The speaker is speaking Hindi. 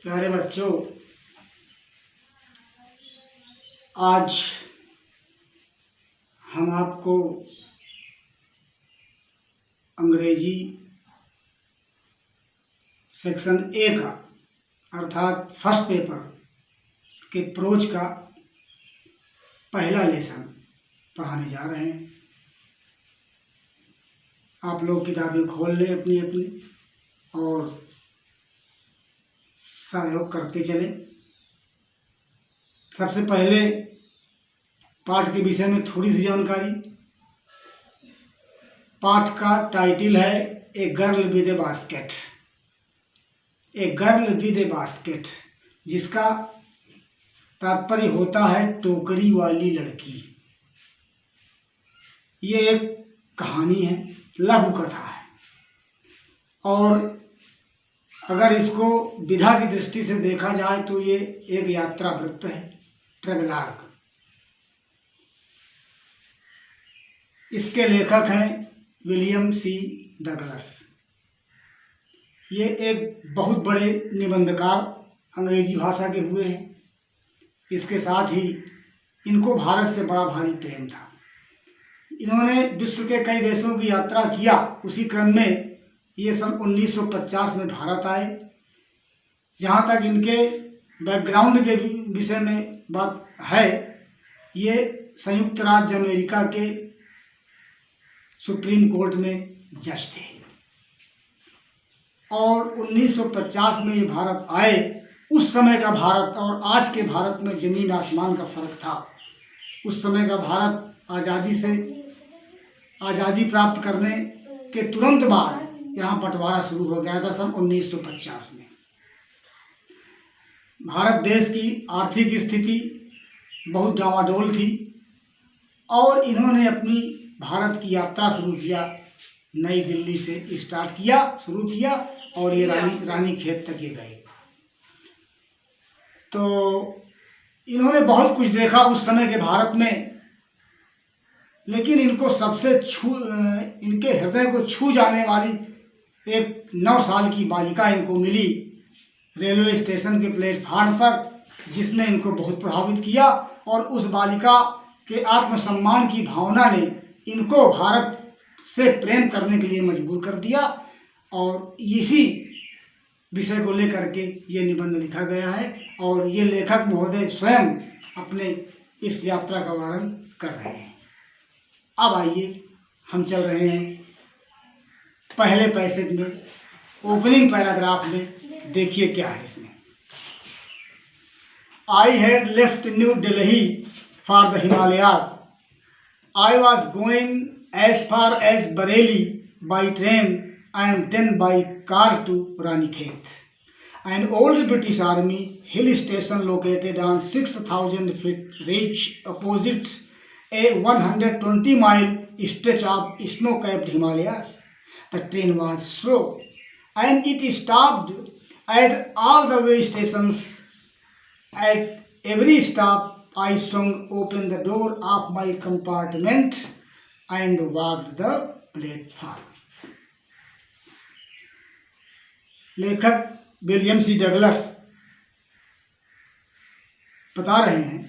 प्यारे बच्चों, आज हम आपको अंग्रेजी सेक्शन ए का अर्थात फर्स्ट पेपर के प्रोज का पहला लेसन पढ़ाने जा रहे हैं। आप लोग किताबें खोल लें अपनी अपनी और सहयोग करते चले। सबसे पहले पाठ के विषय में थोड़ी सी जानकारी। पाठ का टाइटल है a girl with A basket. A girl with A basket, जिसका तात्पर्य होता है टोकरी वाली लड़की। ये एक कहानी है, लघु कथा है, और अगर इसको विधा की दृष्टि से देखा जाए तो ये एक यात्रा वृत्त है, ट्रेवलॉग। इसके लेखक हैं विलियम सी डगलस। ये एक बहुत बड़े निबंधकार अंग्रेजी भाषा के हुए हैं। इसके साथ ही इनको भारत से बड़ा भारी प्रेम था। इन्होंने विश्व के कई देशों की यात्रा किया। उसी क्रम में ये सन 1950 में भारत आए। जहाँ तक इनके बैकग्राउंड के विषय में बात है, ये संयुक्त राज्य अमेरिका के सुप्रीम कोर्ट में जज थे, और 1950 में ये भारत आए। उस समय का भारत और आज के भारत में जमीन आसमान का फर्क था। उस समय का भारत आज़ादी प्राप्त करने के तुरंत बाद यहाँ बंटवारा शुरू हो गया था सन 1950 में। भारत देश की आर्थिक स्थिति बहुत डावाडोल थी, और इन्होंने अपनी भारत की यात्रा शुरू किया। नई दिल्ली से शुरू किया और ये रानी खेत तक ये गए। तो इन्होंने बहुत कुछ देखा उस समय के भारत में, लेकिन इनको इनके हृदय को छू जाने वाली एक 9 साल की बालिका इनको मिली रेलवे स्टेशन के प्लेटफार्म पर, जिसने इनको बहुत प्रभावित किया। और उस बालिका के आत्मसम्मान की भावना ने इनको भारत से प्रेम करने के लिए मजबूर कर दिया, और इसी विषय को लेकर के ये निबंध लिखा गया है। और ये लेखक महोदय स्वयं अपने इस यात्रा का वर्णन कर रहे हैं। अब आइए हम चल रहे हैं पहले पैसेज में, ओपनिंग पैराग्राफ में। देखिए क्या है इसमें। I had left New Delhi for the Himalayas. I was going as far as Bareilly by train and then by car to Ranikhet, an old British Army hill station located on 6,000 feet ridge opposite a 120-mile stretch of snow-capped Himalayas. The train was slow and it stopped at all the way stations. At every stop, I swung open the door of my compartment and walked the platform. लेखक विलियम सी डगलस बता रहे हैं